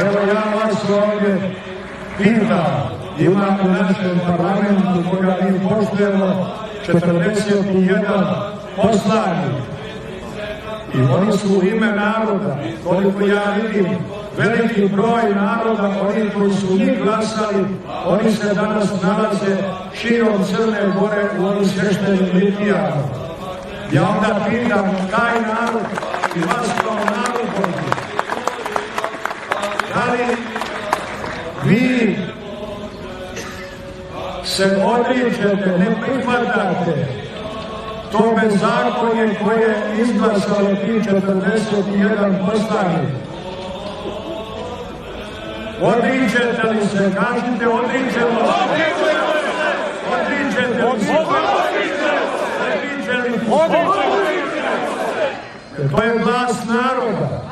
Evo ja vas ovdje pitam, ima u našem parlamentu koga mi poštujemo 41 poslanik. I oni su u ime naroda, koliko ja vidim, veliki broj naroda, oni koji su njih glasali, oni se danas nalaze širom Crne Gore u ovim sveštenim litijama. Ja onda pitam taj narod i vas kao narod ovdje, da li vi se odričete, ne prihvatate to bezakonje koje je izglasalo tih 41 poslanik? Odričete li se? Kažite, odričemo se. Odričete li se? Odričete li se? To je glas naroda.